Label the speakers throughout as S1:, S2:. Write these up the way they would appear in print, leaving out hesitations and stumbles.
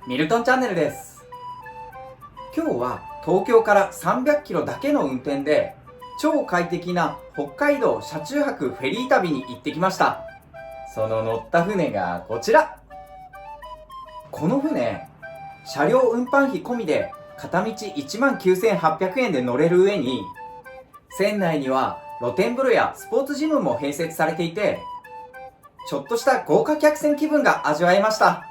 S1: ミルトンチャンネルです。今日は東京から300キロだけの運転で超快適な北海道車中泊フェリー旅に行ってきました。その乗った船がこちら。この船、車両運搬費込みで片道19,800円で乗れる上に、船内には露天風呂やスポーツジムも併設されていて、ちょっとした豪華客船気分が味わえました。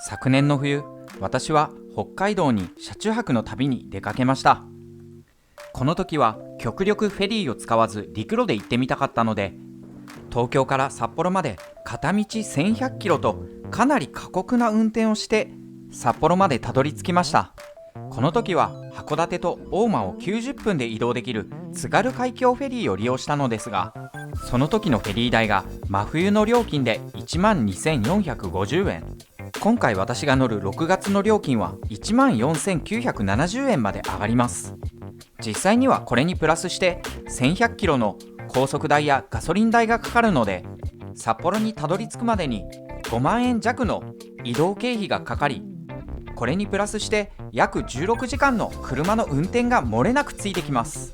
S2: 昨年の冬、私は北海道に車中泊の旅に出かけました。この時は極力フェリーを使わず陸路で行ってみたかったので、東京から札幌まで片道1100キロとかなり過酷な運転をして札幌までたどり着きました。この時は函館と大間を90分で移動できる津軽海峡フェリーを利用したのですが、その時のフェリー代が真冬の料金で12,450円。今回私が乗る6月の料金は14,970円まで上がります。実際にはこれにプラスして1100キロの高速代やガソリン代がかかるので、札幌にたどり着くまでに5万円弱の移動経費がかかり、これにプラスして約16時間の車の運転が漏れなくついてきます。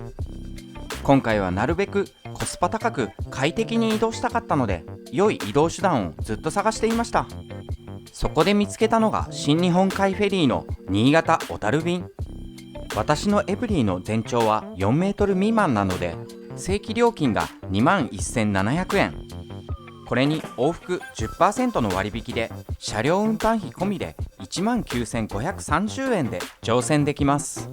S2: 今回はなるべくコスパ高く快適に移動したかったので、良い移動手段をずっと探していました。そこで見つけたのが新日本海フェリーの新潟小樽便。私のエブリィの全長は4メートル未満なので、正規料金が21,700円。これに往復 10% の割引で車両運搬費込みで19,530円で乗船できます。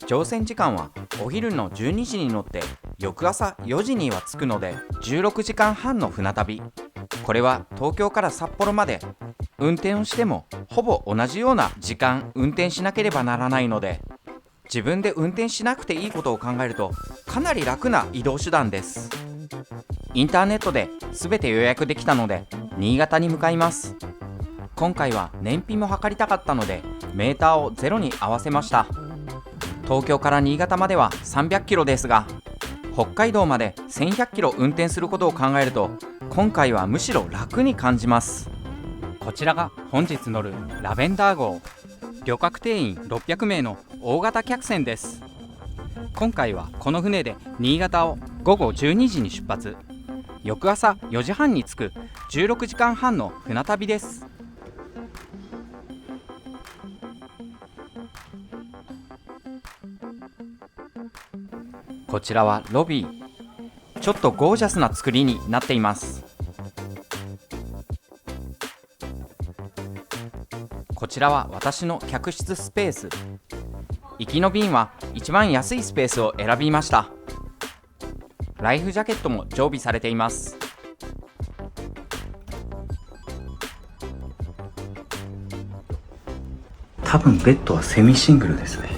S2: 乗船時間はお昼の12時に乗って翌朝4時には着くので16時間半の船旅。これは東京から札幌まで運転をしてもほぼ同じような時間運転しなければならないので、自分で運転しなくていいことを考えるとかなり楽な移動手段です。インターネットで全て予約できたので新潟に向かいます。今回は燃費も測りたかったのでメーターをゼロに合わせました。東京から新潟までは300キロですが、北海道まで1100キロ運転することを考えると今回はむしろ楽に感じます。こちらが本日乗るラベンダー号、旅客定員600名の大型客船です。今回はこの船で新潟を午後12時に出発、翌朝4時半に着く16時間半の船旅です。こちらはロビー。ちょっとゴージャスな作りになっています。こちらは私の客室スペース。行きの便は一番安いスペースを選びました。ライフジャケットも常備されています。
S3: 多分ベッドはセミシングルですね。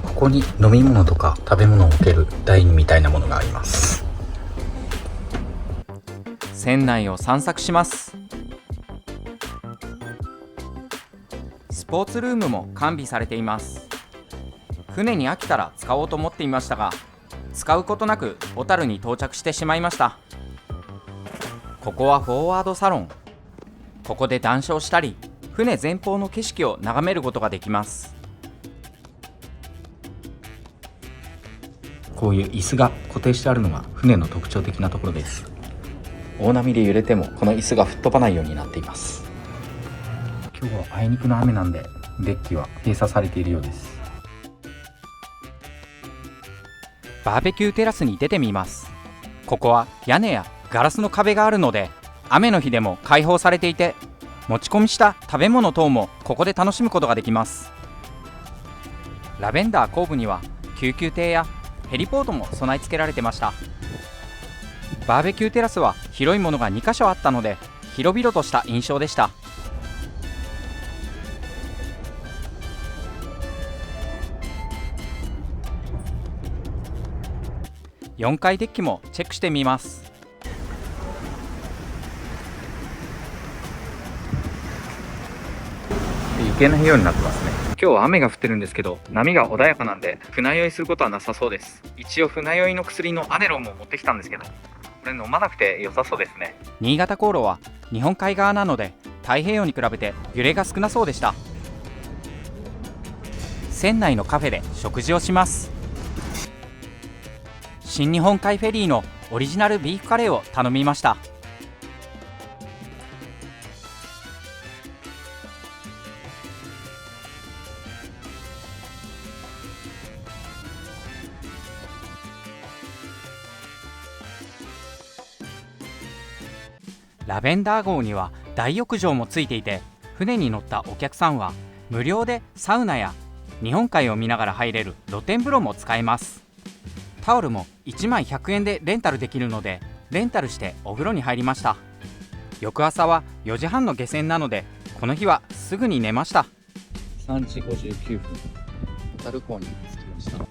S3: ここに飲み物とか食べ物を置ける台みたいなものがあります。
S2: 船内を散策します。スポーツルームも完備されています。船に飽きたら使おうと思っていましたが、使うことなく小樽に到着してしまいました。ここはフォワードサロン。ここで談笑したり、船前方の景色を眺めることができます。
S3: こういう椅子が固定してあるのが船の特徴的なところです。大波で揺れてもこの椅子が吹っ飛ばないようになっています。今日はあいにくの雨なんでデッキは閉鎖されているようです。
S2: バーベキューテラスに出てみます。ここは屋根やガラスの壁があるので雨の日でも開放されていて、持ち込みした食べ物等もここで楽しむことができます。ラベンダー後部には救急艇やヘリポートも備え付けられてました。バーベキューテラスは広いものが2カ所あったので広々とした印象でした。4階デッキもチェックしてみます。
S3: 行けないようになってますね。
S2: 今日は雨が降ってるんですけど、波が穏やかなんで船酔いすることはなさそうです。一応船酔いの薬のアネロンも持ってきたんですけど、
S3: これ飲まなくて良さそうですね。
S2: 新潟航路は日本海側なので太平洋に比べて揺れが少なそうでした。船内のカフェで食事をします。新日本海フェリーのオリジナルビーフカレーを頼みました。ラベンダー号には大浴場もついていて、船に乗ったお客さんは無料でサウナや日本海を見ながら入れる露天風呂も使えます。タオルも1枚100円でレンタルできるので、レンタルしてお風呂に入りました。翌朝は4時半の下船なので、この日はすぐに寝ました。
S3: 3時59分、小樽港に着きました。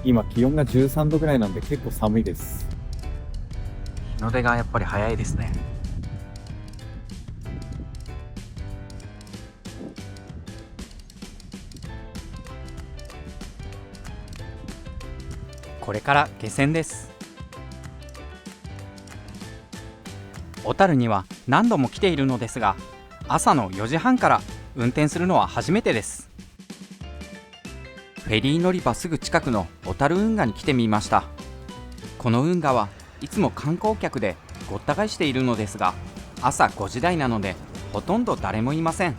S4: 今気温が13度ぐらいなんで結構寒いです。
S3: 日の出がやっぱり早いですね。
S2: これから下船です。小樽には何度も来ているのですが、朝の4時半から運転するのは初めてです。フェリー乗り場すぐ近くの小樽運河に来てみました。この運河はいつも観光客でごった返しているのですが、朝5時台なのでほとんど誰もいません。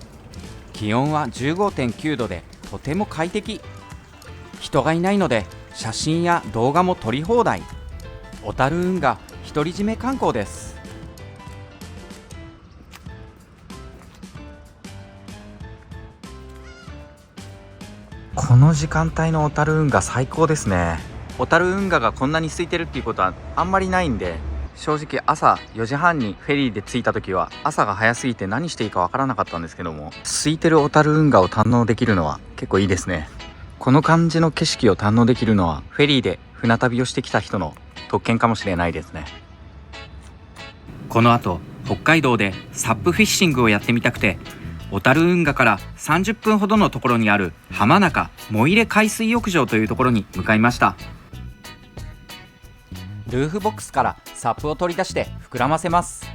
S2: 気温は 15.9 度でとても快適。人がいないので写真や動画も撮り放題。小樽運河独り占め観光です。
S3: この時間帯の小樽運河最高ですね。小樽運河がこんなに空いてるっていうことはあんまりないんで、正直朝4時半にフェリーで着いた時は朝が早すぎて何していいかわからなかったんですけども、空いてる小樽運河を堪能できるのは結構いいですね。この感じの景色を堪能できるのはフェリーで船旅をしてきた人の特権かもしれないですね。
S2: この後北海道でサップフィッシングをやってみたくて、小樽運河から30分ほどのところにある浜中藻入海水浴場というところに向かいました。ルーフボックスからサップを取り出して膨らませます。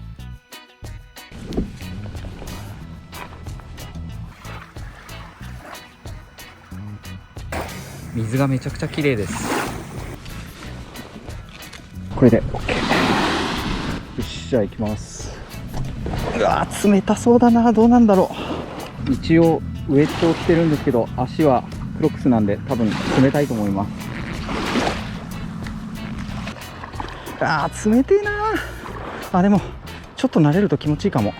S3: 水がめちゃくちゃ綺麗です。これで OK。 よし、じゃあ行きます。うわー、冷たそうだな。どうなんだろう。一応ウェットを着てるんですけど、足はクロックスなんで多分冷たいと思います。あー、冷てえなー。あ、でもちょっと慣れると気持ちいいかも。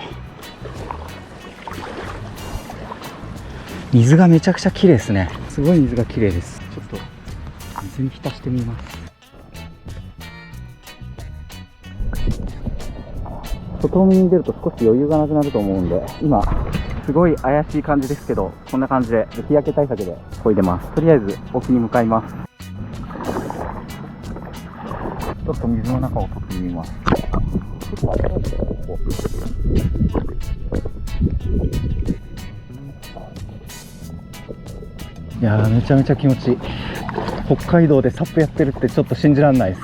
S3: 水がめちゃくちゃ綺麗ですね。すごい水が綺麗です。ちょっと水に浸してみます。外海に出ると少し余裕がなくなると思うんで、今すごい怪しい感じですけど、こんな感じで日焼け対策で漕いでます。とりあえず沖に向かいます。ちょっと水の中を撮ってみます。いやー、めちゃめちゃ気持ちいい。北海道でサップやってるってちょっと信じられないです。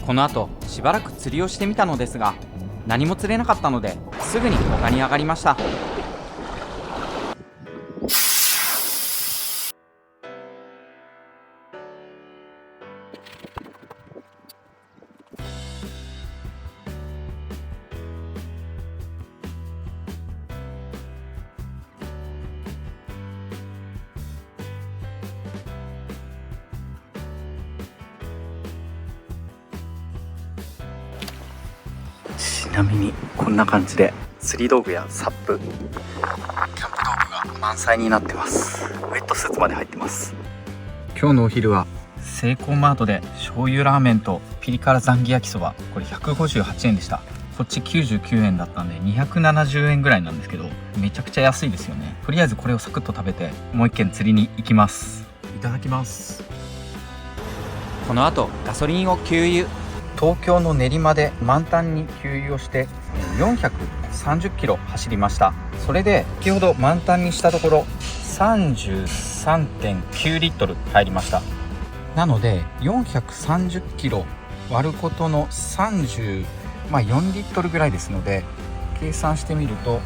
S2: この後しばらく釣りをしてみたのですが、何も釣れなかったので、すぐに他に上がりました。
S3: ちなみにこんな感じで釣り道具やサップ、キャンプ道具が満載になってます。ウェットスーツまで入ってます。今日のお昼はセイコーマートで醤油ラーメンとピリ辛ザンギ焼きそば、これ158円でした。こっち99円だったんで270円ぐらいなんですけど、めちゃくちゃ安いですよね。とりあえずこれをサクッと食べて、もう一軒釣りに行きます。いただきます。
S2: この後ガソリンを給油。東京の練馬で満タンに給油をして430キロ走りました。それで先ほど満タンにしたところ 33.9 リットル入りました。なので430キロ割ることの34リットルぐらいですので、計算してみると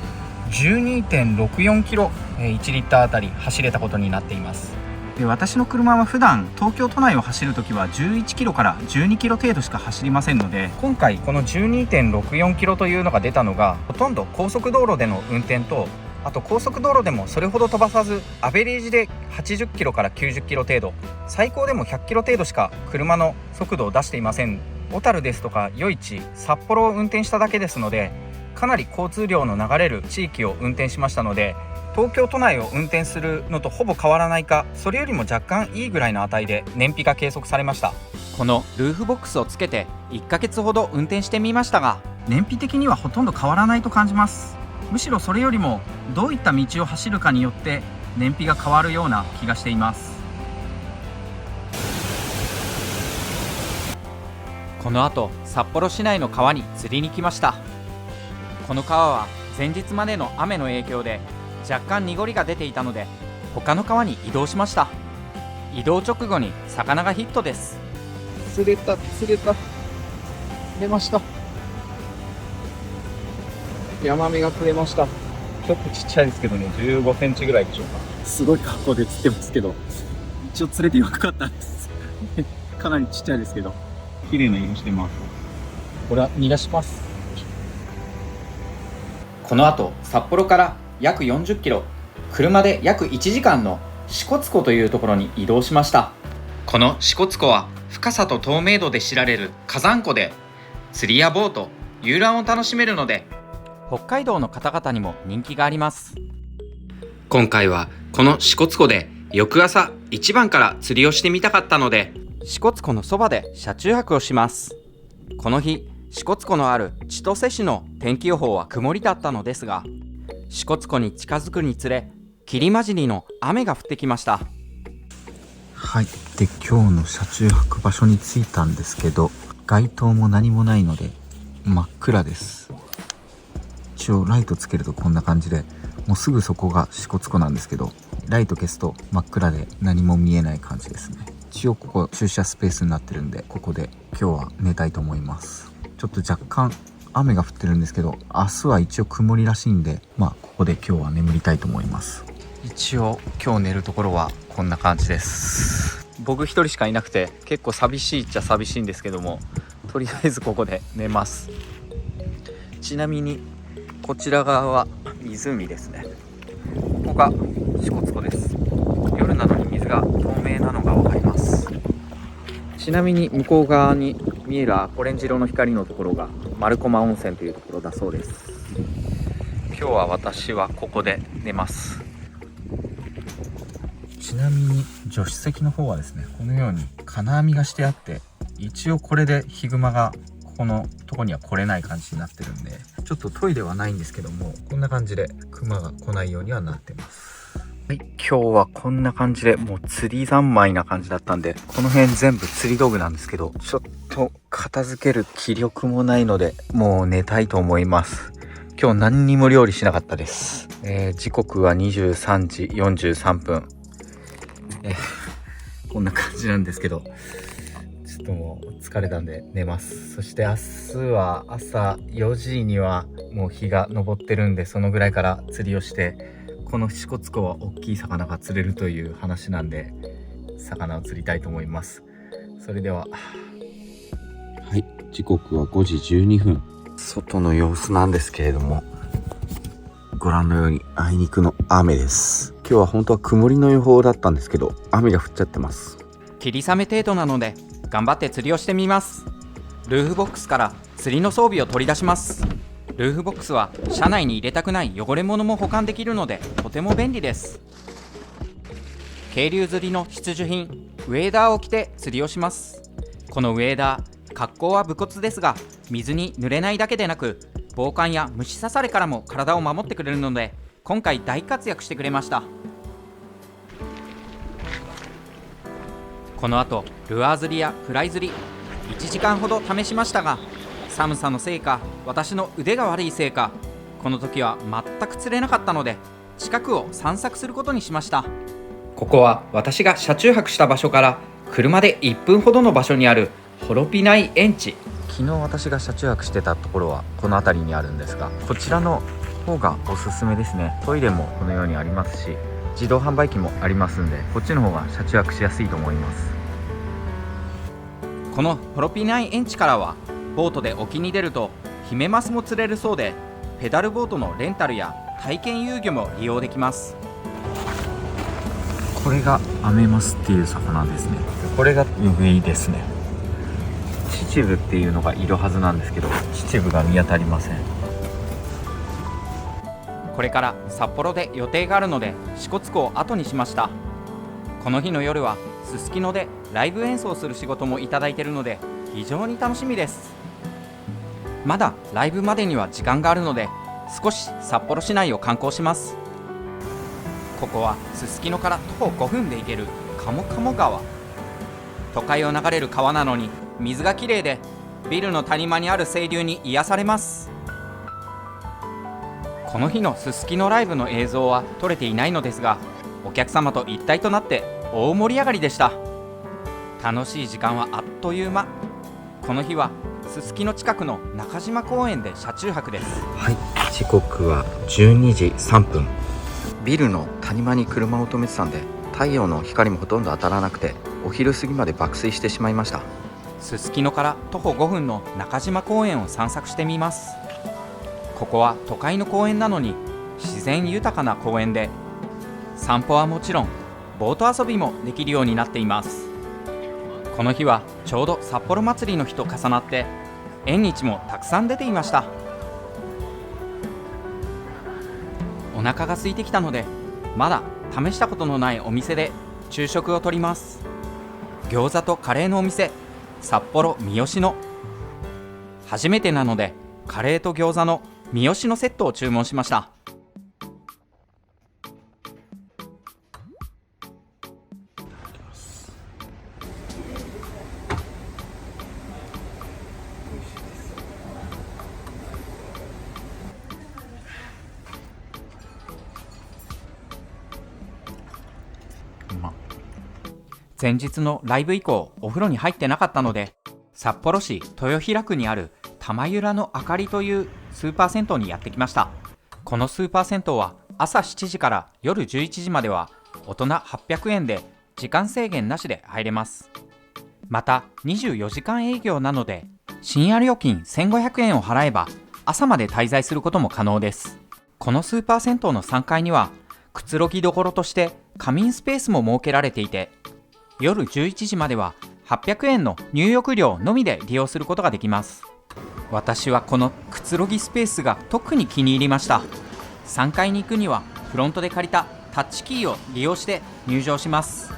S2: 12.64 キロ1リッターあたり走れたことになっています。で、私の車は普段東京都内を走るときは11キロから12キロ程度しか走りませんので、今回この 12.64 キロというのが出たのがほとんど高速道路での運転と、あと高速道路でもそれほど飛ばさずアベレージで80キロから90キロ程度、最高でも100キロ程度しか車の速度を出していません。小樽ですとか余市、札幌を運転しただけですので、かなり交通量の流れる地域を運転しましたので、東京都内を運転するのとほぼ変わらないか、それよりも若干いいぐらいの値で燃費が計測されました。このルーフボックスをつけて1ヶ月ほど運転してみましたが、燃費的にはほとんど変わらないと感じます。むしろそれよりもどういった道を走るかによって燃費が変わるような気がしています。この後、札幌市内の川に釣りに来ました。この川は前日までの雨の影響で若干濁りが出ていたので、他の川に移動しました。移動直後に魚がヒットです。
S4: 釣れた。出ました。ヤマメが釣れました。
S3: ちょっとちっちゃいですけどね、15センチぐらいでしょうか。
S4: すごい格好で釣ってますけど、一応釣れてよかったです。かなりちっちゃいですけど、綺麗な色してます。これは逃がします。
S1: この後、札幌から約40キロ、車で約1時間の支笏湖というところに移動しました。この支笏湖は深さと透明度で知られる火山湖で、釣りやボート、遊覧を楽しめるので、
S2: 北海道の方々にも人気があります。
S1: 今回はこの支笏湖で翌朝一番から釣りをしてみたかったので、
S2: 支笏湖のそばで車中泊をします。この日、支笏湖のある千歳市の天気予報は曇りだったのですが、支笏湖に近づくにつれ霧混じりの雨が降ってきました。
S3: はい。で、今日の車中泊場所に着いたんですけど、街灯も何もないので真っ暗です。一応ライトつけるとこんな感じで、もうすぐそこが支笏湖なんですけど、ライト消すと真っ暗で何も見えない感じですね。一応ここ駐車スペースになってるんで、ここで今日は寝たいと思います。ちょっと若干雨が降ってるんですけど、明日は一応曇りらしいんで、ここで今日は眠りたいと思います。一応今日寝るところはこんな感じです。僕一人しかいなくて結構寂しいっちゃ寂しいんですけども、とりあえずここで寝ます。ちなみにこちら側は湖ですね。ここが支笏湖です。夜なのに水が透明なのが分かります。ちなみに向こう側に見えるオレンジ色の光のところが丸駒温泉というところだそうです。今日は私はここで寝ます。ちなみに助手席の方はですね、このように金網がしてあって、一応これでヒグマがここのとこには来れない感じになってるんで、ちょっとトイレはないんですけども、こんな感じでクマが来ないようにはなってます。はい、今日はこんな感じで、もう釣り三昧な感じだったんで、この辺全部釣り道具なんですけど、ちょっと片付ける気力もないので、もう寝たいと思います。今日何にも料理しなかったです。時刻は23時43分。こんな感じなんですけど、ちょっともう疲れたんで寝ます。そして明日は朝4時にはもう日が昇ってるんで、そのぐらいから釣りをして、この支笏湖は大きい魚が釣れるという話なんで、魚を釣りたいと思います。それでは、はい、時刻は5時12分。外の様子なんですけれども、ご覧のようにあいにくの雨です。今日は本当は曇りの予報だったんですけど、雨が降っちゃってます。
S2: 霧雨程度なので頑張って釣りをしてみます。ルーフボックスから釣りの装備を取り出します。ルーフボックスは車内に入れたくない汚れ物も保管できるのでとても便利です。渓流釣りの必需品、ウェーダーを着て釣りをします。このウェーダー、格好は武骨ですが、水に濡れないだけでなく、防寒や虫刺されからも体を守ってくれるので、今回大活躍してくれました。この後、ルアー釣りやフライ釣り、1時間ほど試しましたが、寒さのせいか私の腕が悪いせいか、この時は全く釣れなかったので、近くを散策することにしました。ここは私が車中泊した場所から車で1分ほどの場所にあるホロピナイ園地。
S3: 昨日私が車中泊してたところはこの辺りにあるんですが、こちらの方がおすすめですね。トイレもこのようにありますし、自動販売機もありますんで、こっちの方が車中泊しやすいと思います。
S2: このホロピナイ園地からはボートで沖に出るとヒメマスも釣れるそうで、ペダルボートのレンタルや体験遊漁も利用できます。
S3: これがアメマスっていう魚ですね。これがウグイですね。秩父っていうのがいるはずなんですけど、秩父が見当たりません。
S2: これから札幌で予定があるので支笏湖を後にしました。この日の夜はすすきのでライブ演奏する仕事もいただいているので非常に楽しみです。まだライブまでには時間があるので少し札幌市内を観光します。ここはすすきのから徒歩5分で行ける鴨鴨川。都会を流れる川なのに水がきれいで、ビルの谷間にある清流に癒されます。この日のすすきのライブの映像は撮れていないのですが、お客様と一体となって大盛り上がりでした。楽しい時間はあっという間。この日はすすきの近くの中島公園で車中泊です。
S3: はい、時刻は12時3分。ビルの谷間に車を止めてたんで、太陽の光もほとんど当たらなくて、お昼過ぎまで爆睡してしまいました。
S2: すすきのから徒歩5分の中島公園を散策してみます。ここは都会の公園なのに自然豊かな公園で、散歩はもちろんボート遊びもできるようになっています。この日はちょうど札幌祭りの日と重なって縁日もたくさん出ていました。お腹が空いてきたので、まだ試したことのないお店で昼食をとります。餃子とカレーのお店、札幌三好の。初めてなのでカレーと餃子の三好のセットを注文しました。前日のライブ以降お風呂に入ってなかったので、札幌市豊平区にある玉浦のあかりというスーパー銭湯にやってきました。このスーパー銭湯は朝7時から夜11時までは大人800円で時間制限なしで入れます。また24時間営業なので深夜料金1500円を払えば朝まで滞在することも可能です。このスーパー銭湯の3階にはくつろぎどころとして仮眠スペースも設けられていて、夜11時までは800円の入浴料のみで利用することができます。私はこのくつろぎスペースが特に気に入りました。3階に行くにはフロントで借りたタッチキーを利用して入場します。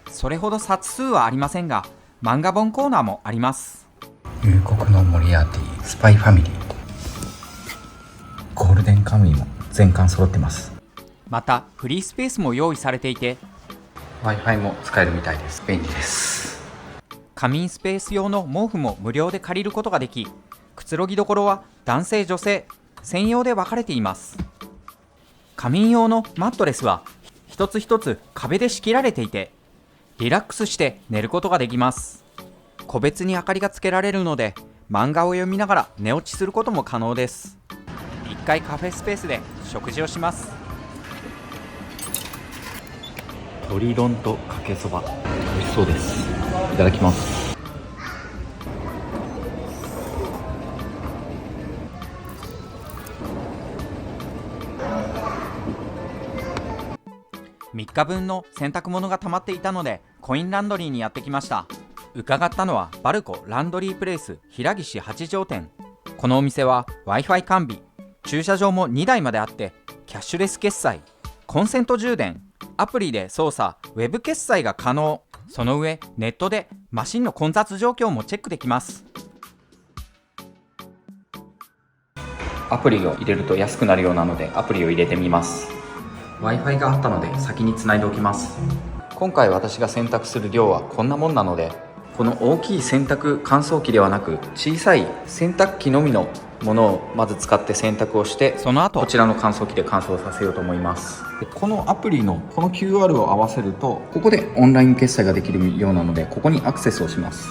S2: それほど冊数はありませんが、漫画本コーナーもあります。
S3: 夕刻のモリアーティ、スパイファミリー、ゴールデンカムイも全巻揃ってます。
S2: またフリースペースも用意されていて、
S3: Wi-Fi も使えるみたいです。便利です。
S2: 仮眠スペース用の毛布も無料で借りることができ、くつろぎどころは男性女性専用で分かれています。仮眠用のマットレスは一つ一つ壁で仕切られていて、リラックスして寝ることができます。個別に明かりがつけられるので漫画を読みながら寝落ちすることも可能です。1階カフェスペースで食事をします。
S3: 鶏丼とかけそば、美味しそうです。いただきます。
S2: 3日分の洗濯物が溜まっていたのでコインランドリーにやってきました。伺ったのはバルコランドリープレイス平岸八条店。このお店は Wi-Fi 完備、駐車場も2台まであって、キャッシュレス決済、コンセント充電、アプリで操作、ウェブ決済が可能。その上ネットでマシンの混雑状況もチェックできます。
S3: アプリを入れると安くなるようなのでアプリを入れてみます。 Wi-Fi があったので先につないでおきます。今回私が洗濯する量はこんなもんなので、この大きい洗濯乾燥機ではなく、小さい洗濯機のみのものをまず使って洗濯をして、
S2: その後
S3: こちらの乾燥機で乾燥させようと思います。でこのアプリのこの QR を合わせると、ここでオンライン決済ができるようなので、ここにアクセスをします。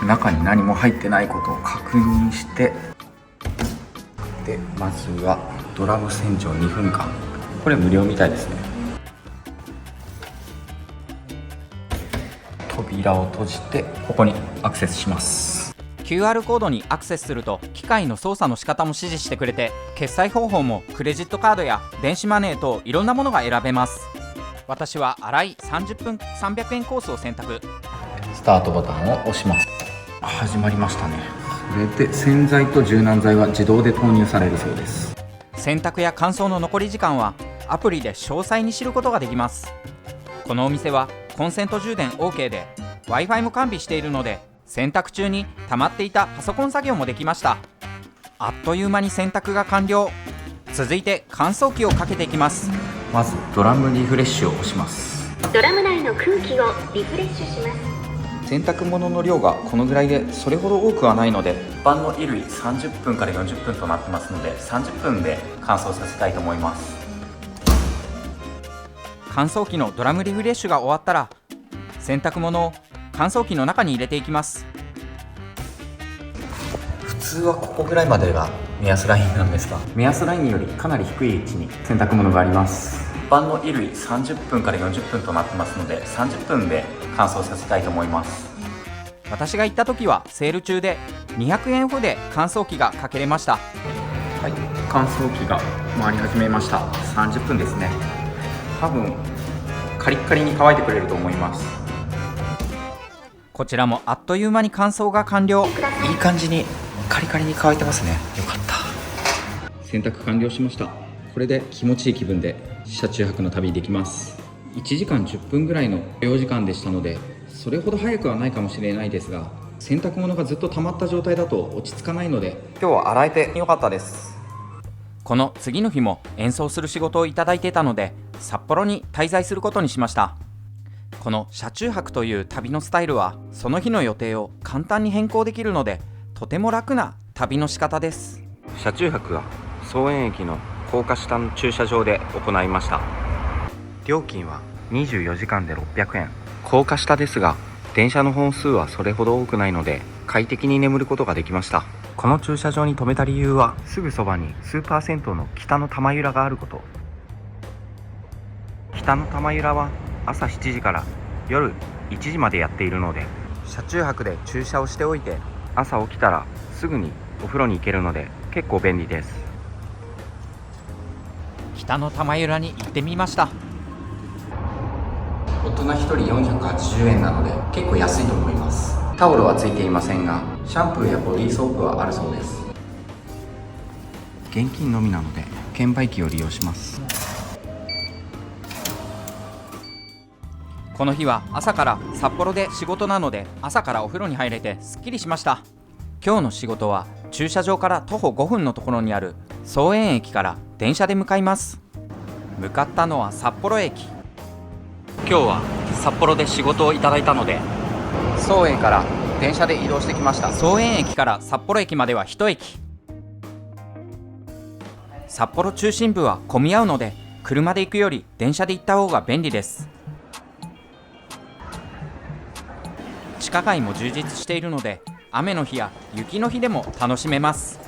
S3: 中に何も入ってないことを確認して、でまずはドラム洗浄2分間、これ無料みたいですね。扉を閉じてここにアクセスします。
S2: QR コードにアクセスすると機械の操作の仕方も指示してくれて、決済方法もクレジットカードや電子マネーといろんなものが選べます。私は粗い30分300円コースを選択。
S3: スタートボタンを押します。始まりましたね。これで洗剤と柔軟剤は自動で投入されるそうです。
S2: 洗濯や乾燥の残り時間はアプリで詳細に知ることができます。このお店はコンセント充電 OK で Wi-Fi も完備しているので、洗濯中に溜まっていたパソコン作業もできました。あっという間に洗濯が完了。続いて乾燥機をかけていきます。
S3: まずドラムリフレッシュを押します。
S5: ドラム内の空気をリフレッシュします。
S3: 洗濯物の量がこのぐらいでそれほど多くはないので、一般の衣類30分から40分となってますので、30分で乾燥させたいと思います。
S2: 乾燥機のドラムリフレッシュが終わったら、洗濯物を乾燥機の中に入れていきます。
S3: 普通はここぐらいまでが目安ラインなんですが、目安ラインよりかなり低い位置に洗濯物があります。一般の衣類30分から40分となってますので、30分で乾燥させたいと思います。
S2: 私が行った時はセール中で200円オフで乾燥機がかけれました。
S3: はい、乾燥機が回り始めました。30分ですね。多分カリッカリに乾いてくれると思います。
S2: こちらもあっという間に乾燥が完了。
S3: いい感じにカリカリに乾いてますね。よかった。洗濯完了しました。これで気持ちいい気分で車中泊の旅できます。1時間10分ぐらいの用時間でしたので、それほど早くはないかもしれないですが、洗濯物がずっと溜まった状態だと落ち着かないので、今日は洗えてよかったです。
S2: この次の日も演奏する仕事をいただいていたので、札幌に滞在することにしました。この車中泊という旅のスタイルは、その日の予定を簡単に変更できるので、とても楽な旅の仕方です。
S3: 車中泊は総園駅の高架下の駐車場で行いました。料金は24時間で600円。高架下ですが、電車の本数はそれほど多くないので、快適に眠ることができました。この駐車場に停めた理由は、すぐそばにスーパー銭湯の北の玉浦があること。北の玉浦は朝7時から夜1時までやっているので、車中泊で駐車をしておいて、朝起きたらすぐにお風呂に行けるので結構便利です。
S2: 北の玉浦に行ってみました。
S3: 大人1人480円なので結構安いと思います。タオルはついていませんが、シャンプーやボディーソープはあるそうです。現金のみなので券売機を利用します。
S2: この日は朝から札幌で仕事なので、朝からお風呂に入れてすっきりしました。今日の仕事は駐車場から徒歩5分のところにある総園駅から電車で向かいます。向かったのは札幌駅。今日は札幌で仕事をいただいたので、
S3: 総園から電車で移動してきました。
S2: 総園駅から札幌駅までは1駅。札幌中心部は混み合うので、車で行くより電車で行った方が便利です。地下街も充実しているので、雨の日や雪の日でも楽しめます。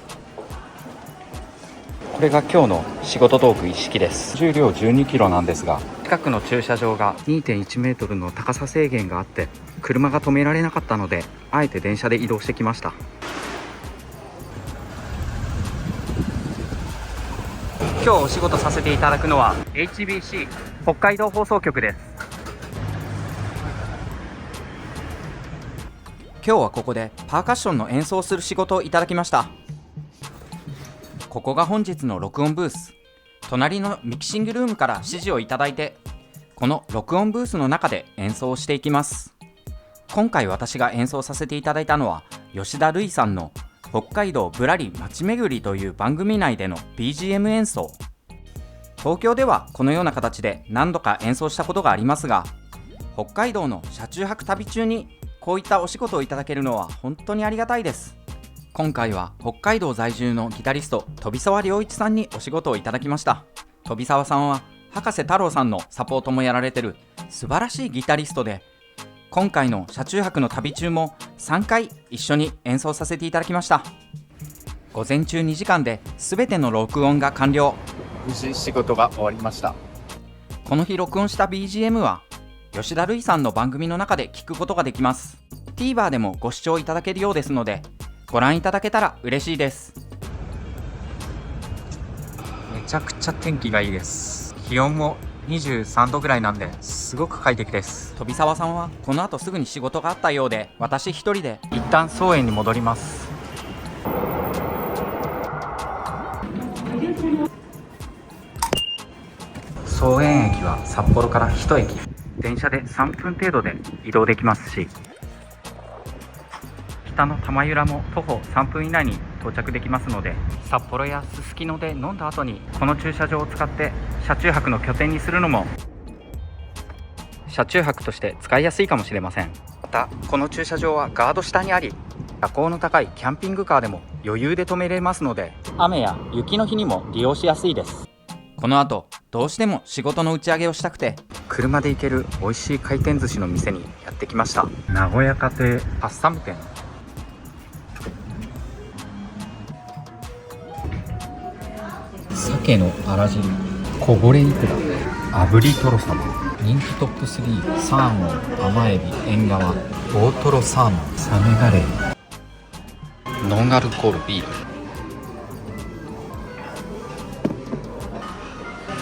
S3: これが今日の仕事道具一式です。重量12キロなんですが、近くの駐車場が 2.1 メートルの高さ制限があって、車が止められなかったので、あえて電車で移動してきました。
S2: 今日お仕事させていただくのは HBC 北海道放送局です。今日はここでパーカッションの演奏をする仕事をいただきました。ここが本日の録音ブース。隣のミキシングルームから指示をいただいて、この録音ブースの中で演奏をしていきます。今回私が演奏させていただいたのは、吉田類さんの北海道ぶらり街巡りという番組内での BGM 演奏。東京ではこのような形で何度か演奏したことがありますが、北海道の車中泊旅中にこういったお仕事をいただけるのは本当にありがたいです。今回は北海道在住のギタリスト飛沢良一さんにお仕事をいただきました。飛沢さんは葉加瀬太郎さんのサポートもやられてる素晴らしいギタリストで、今回の車中泊の旅中も3回一緒に演奏させていただきました。午前中2時間で全ての録音が完了。
S4: 無事仕事が終わりました。
S2: この日録音した BGM は吉田類さんの番組の中で聞くことができます。 TVer でもご視聴いただけるようですので、ご覧いただけたら嬉しいです。
S3: めちゃくちゃ天気がいいです。気温も23度ぐらいなんですごく快適です。
S2: 飛沢さんはこの後すぐに仕事があったようで、私一人で
S3: 一旦総園に戻ります。総園駅は札幌から1駅、電車で3分程度で移動できますし、北の玉浦も徒歩3分以内に到着できますので、札幌やすすきので飲んだ後にこの駐車場を使って車中泊の拠点にするのも車中泊として使いやすいかもしれません。またこの駐車場はガード下にあり、車高の高いキャンピングカーでも余裕で止めれますので、雨や雪の日にも利用しやすいです。
S2: この後どうしても仕事の打ち上げをしたくて、
S3: 車で行ける美味しい回転寿司の店にやってきました。名古屋家庭パッサム店。鮭のあら汁、こぼれいくら、炙りトロサバ、人気トップ3、サーモン、甘エビ、エンガワ、大トロサーモン、サメガレー、ノンアルコールビール、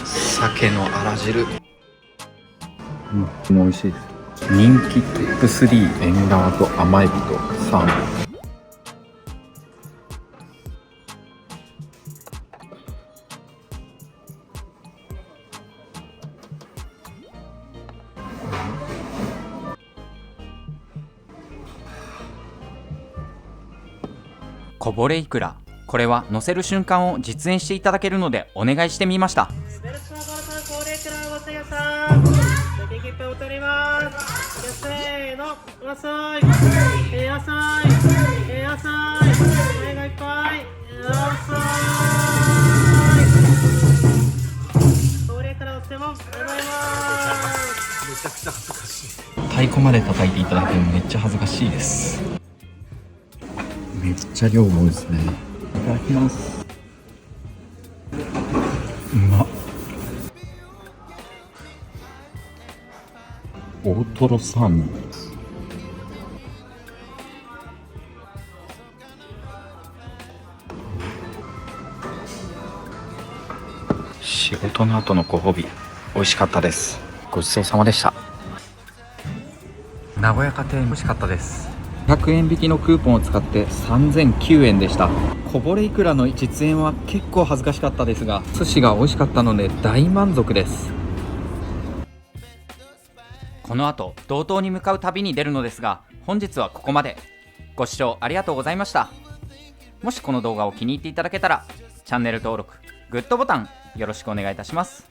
S3: 鮭のあら汁、美味しいです。人気トップ3、エンガワと甘エビとサーモン。
S2: こぼれいくら、これは乗せる瞬間を実演していただけるのでお願いしてみました。
S6: 滑るスノーボードさん、高齢からごせやさん。先切符を取ります。せーの、遅い。遅い。遅い。目がいっぱい。遅い。高齢から押しても、ありがとうございます。
S4: めちゃくちゃ恥ずかしい。
S3: 太鼓まで叩いていただくのめっちゃ恥ずかしいです。めっちゃ量多いですね。いただきます。うまっ。大トロサーモン。仕事の後のご褒美、美味しかったです。ごちそうさまでした。名古屋家庭美味しかったです。100円引きのクーポンを使って3009円でした。こぼれいくらの実演は結構恥ずかしかったですが、寿司が美味しかったので大満足です。
S2: この後道東に向かう旅に出るのですが、本日はここまで。ご視聴ありがとうございました。もしこの動画を気に入っていただけたらチャンネル登録、グッドボタンよろしくお願いいたします。